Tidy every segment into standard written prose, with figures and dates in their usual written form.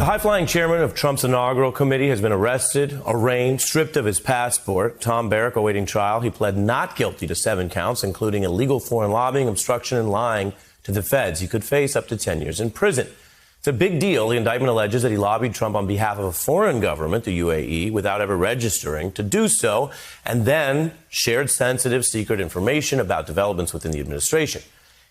The high-flying chairman of Trump's inaugural committee has been arrested, arraigned, stripped of his passport. Tom Barrack awaiting trial. He pled not guilty to 7 counts, including illegal foreign lobbying, obstruction, and lying to the feds. He could face up to 10 years in prison. It's a big deal. The indictment alleges that he lobbied Trump on behalf of a foreign government, the UAE, without ever registering to do so, and then shared sensitive, secret information about developments within the administration.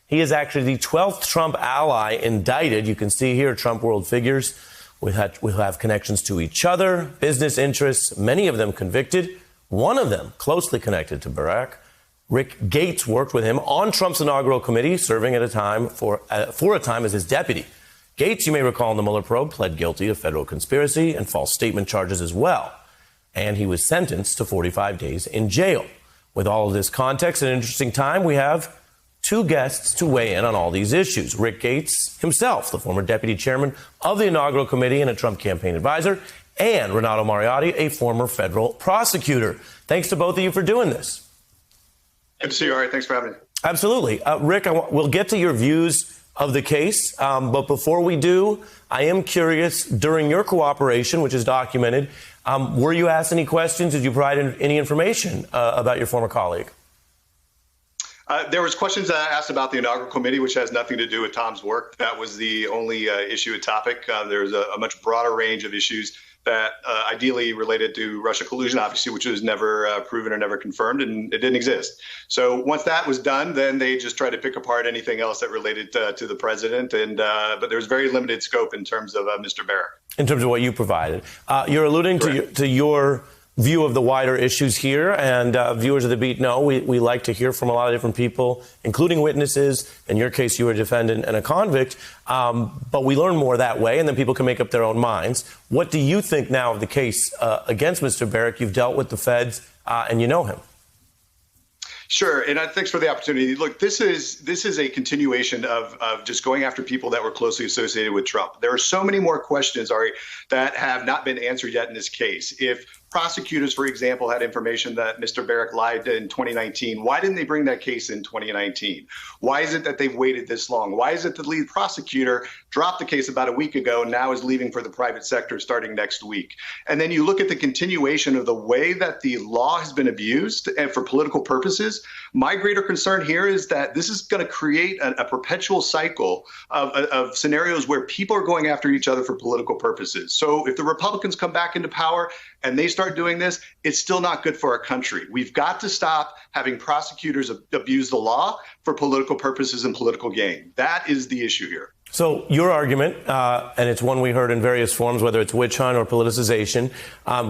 He is actually the 12th Trump ally indicted. You can see here Trump world figures will have connections to each other, business interests, many of them convicted, one of them closely connected to Barrack. Rick Gates worked with him on Trump's inaugural committee, serving at a time for a time as his deputy. Gates, you may recall in the Mueller probe, pled guilty to federal conspiracy and false statement charges as well. And he was sentenced to 45 days in jail. With all of this context, an interesting time, we have 2 guests to weigh in on all these issues. Rick Gates himself, the former deputy chairman of the inaugural committee and a Trump campaign advisor, and Renato Mariotti, a former federal prosecutor. Thanks to both of you for doing this. Good to see you, Ari. Thanks for having me. Absolutely. Rick, we'll get to your views of the case, but before we do, I am curious, during your cooperation, which is documented, were you asked any questions? Did you provide any information about your former colleague? There was questions asked about the inaugural committee, which has nothing to do with Tom's work. That was the only issue and topic. There's a much broader range of issues that ideally related to Russia collusion, obviously, which was never proven or never confirmed, and it didn't exist. So once that was done, then they just tried to pick apart anything else that related to the president. And but there was very limited scope in terms of Mr. Barrack. In terms of what you provided. You're alluding to your view of the wider issues here, and viewers of The Beat know we like to hear from a lot of different people, including witnesses. In your case, you were a defendant and a convict, but we learn more that way, and then people can make up their own minds. What do you think now of the case against Mr. Barrack? You've dealt with the feds, and you know him. Sure, and thanks for the opportunity. Look, this is a continuation of just going after people that were closely associated with Trump. There are so many more questions, Ari, that have not been answered yet in this case. If prosecutors, for example, had information that Mr. Barrack lied in 2019, why didn't they bring that case in 2019? Why is it that they've waited this long? Why is it the lead prosecutor dropped the case about a week ago and now is leaving for the private sector starting next week? And then you look at the continuation of the way that the law has been abused and for political purposes. My greater concern here is that this is going to create a perpetual cycle of scenarios where people are going after each other for political purposes. So if the Republicans come back into power and they start doing this, it's still not good for our country. We've got to stop having prosecutors abuse the law for political purposes and political gain. That is the issue here. So your argument, and it's one we heard in various forms, whether it's witch hunt or politicization,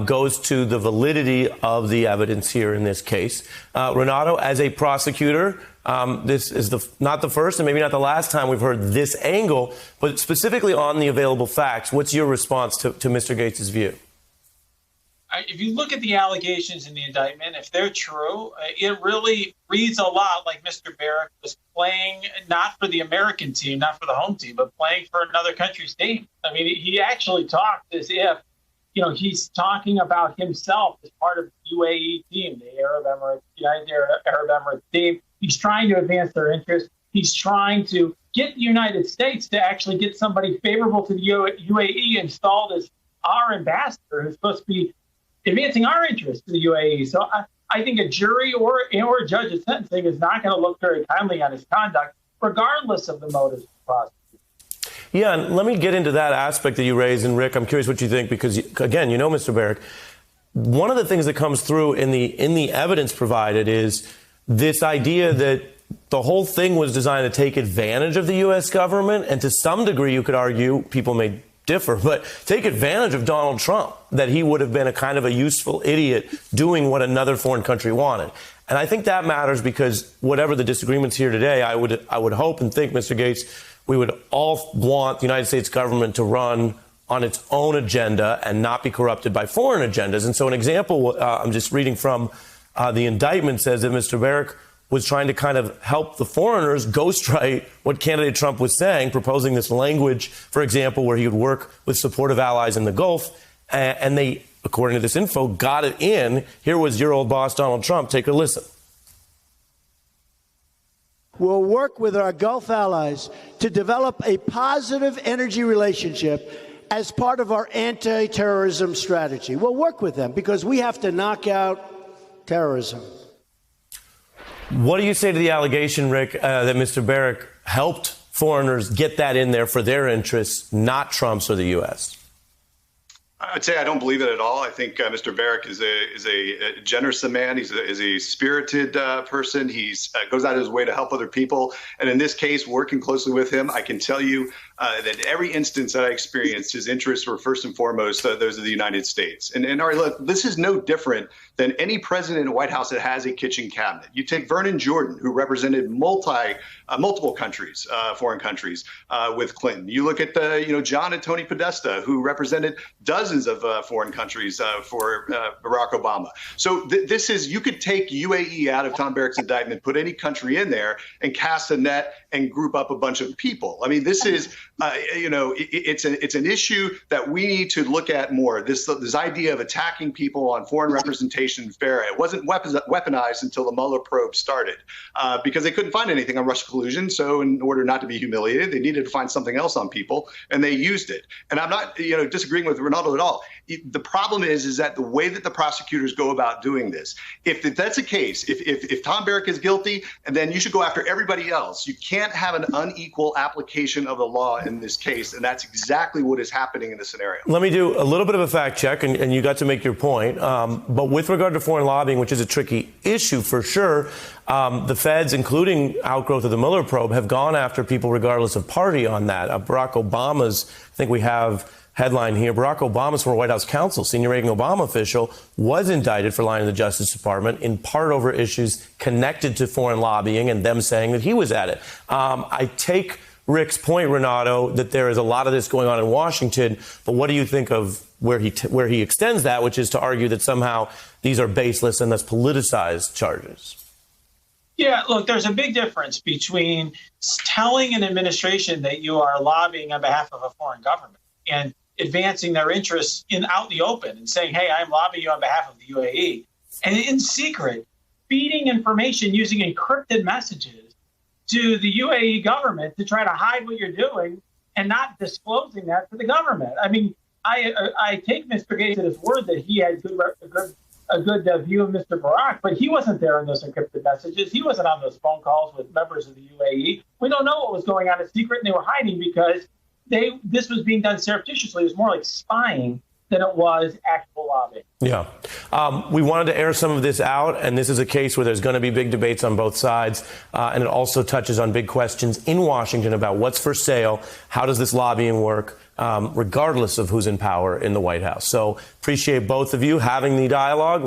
goes to the validity of the evidence here in this case. Renato, as a prosecutor, this is not the first and maybe not the last time we've heard this angle, but specifically on the available facts, what's your response to Mr. Gates' view? If you look at the allegations in the indictment, if they're true, it really reads a lot like Mr. Barrack was playing not for the American team, not for the home team, but playing for another country's team. I mean, he actually talked as if, he's talking about himself as part of the UAE team, the Arab Emirates, United Arab Emirates team. He's trying to advance their interests. He's trying to get the United States to actually get somebody favorable to the UAE installed as our ambassador, who's supposed to be advancing our interests to the UAE. So I think a jury or a judge at sentencing is not going to look very kindly on his conduct, regardless of the motives of the prosecutor. Yeah, and let me get into that aspect that you raised. And Rick, I'm curious what you think, because, again, you know Mr. Barrack. One of the things that comes through in the evidence provided is this idea that the whole thing was designed to take advantage of the U.S. government. And to some degree, you could argue, people may differ, but take advantage of Donald Trump, that he would have been a kind of a useful idiot doing what another foreign country wanted. And I think that matters because whatever the disagreements here today, I would hope and think, Mr. Gates, we would all want the United States government to run on its own agenda and not be corrupted by foreign agendas. And so an example, I'm just reading from the indictment, says that Mr. Barrack was trying to kind of help the foreigners ghostwrite what candidate Trump was saying, proposing this language, for example, where he would work with supportive allies in the Gulf. And they, according to this info, got it in. Here was your old boss, Donald Trump. Take a listen. We'll work with our Gulf allies to develop a positive energy relationship as part of our anti-terrorism strategy. We'll work with them because we have to knock out terrorism. What do you say to the allegation, Rick, that Mr. Barrack helped foreigners get that in there for their interests, not Trump's or the U.S.? I'd say I don't believe it at all. I think Mr. Barrack is a generous man. He's a spirited person. He goes out of his way to help other people. And in this case, working closely with him, I can tell you that every instance that I experienced, his interests were first and foremost those of the United States. And Ari, look, this is no different than any president in the White House that has a kitchen cabinet. You take Vernon Jordan, who represented multiple countries, foreign countries, with Clinton. You look at John and Tony Podesta, who represented dozens of foreign countries for Barack Obama. So this is, you could take UAE out of Tom Barrack's indictment, put any country in there, and cast a net and group up a bunch of people. I mean, this is, it's an issue that we need to look at more. This idea of attacking people on foreign representation fair. It wasn't weaponized until the Mueller probe started because they couldn't find anything on Russian collusion. So in order not to be humiliated, they needed to find something else on people, and they used it. And I'm not, disagreeing with Ronaldo at all. The problem is that the way that the prosecutors go about doing this, if that's the case, if Tom Barrack is guilty, and then you should go after everybody else. You can't have an unequal application of the law in this case, and that's exactly what is happening in this scenario. Let me do a little bit of a fact check, and you got to make your point. But with regard to foreign lobbying, which is a tricky issue for sure, the feds, including outgrowth of the Mueller probe, have gone after people regardless of party on that. Barack Obama's, I think we have headline here, Barack Obama's former White House counsel, senior ranking Obama official, was indicted for lying to the Justice Department, in part over issues connected to foreign lobbying and them saying that he was at it. I take Rick's point, Renato, that there is a lot of this going on in Washington, but what do you think of where he extends that, which is to argue that somehow these are baseless and thus politicized charges? Yeah, look, there's a big difference between telling an administration that you are lobbying on behalf of a foreign government and advancing their interests out in the open and saying, hey, I'm lobbying you on behalf of the UAE, and in secret, feeding information using encrypted messages to the UAE government to try to hide what you're doing and not disclosing that to the government. I mean, I take Mr. Gates at his word that he had a good view of Mr. Barrack, but he wasn't there in those encrypted messages. He wasn't on those phone calls with members of the UAE. We don't know what was going on in secret, and they were hiding because this was being done surreptitiously. It was more like spying than it was actual lobbying. Yeah. We wanted to air some of this out, and this is a case where there's going to be big debates on both sides, and it also touches on big questions in Washington about what's for sale, how does this lobbying work, regardless of who's in power in the White House. So appreciate both of you having the dialogue.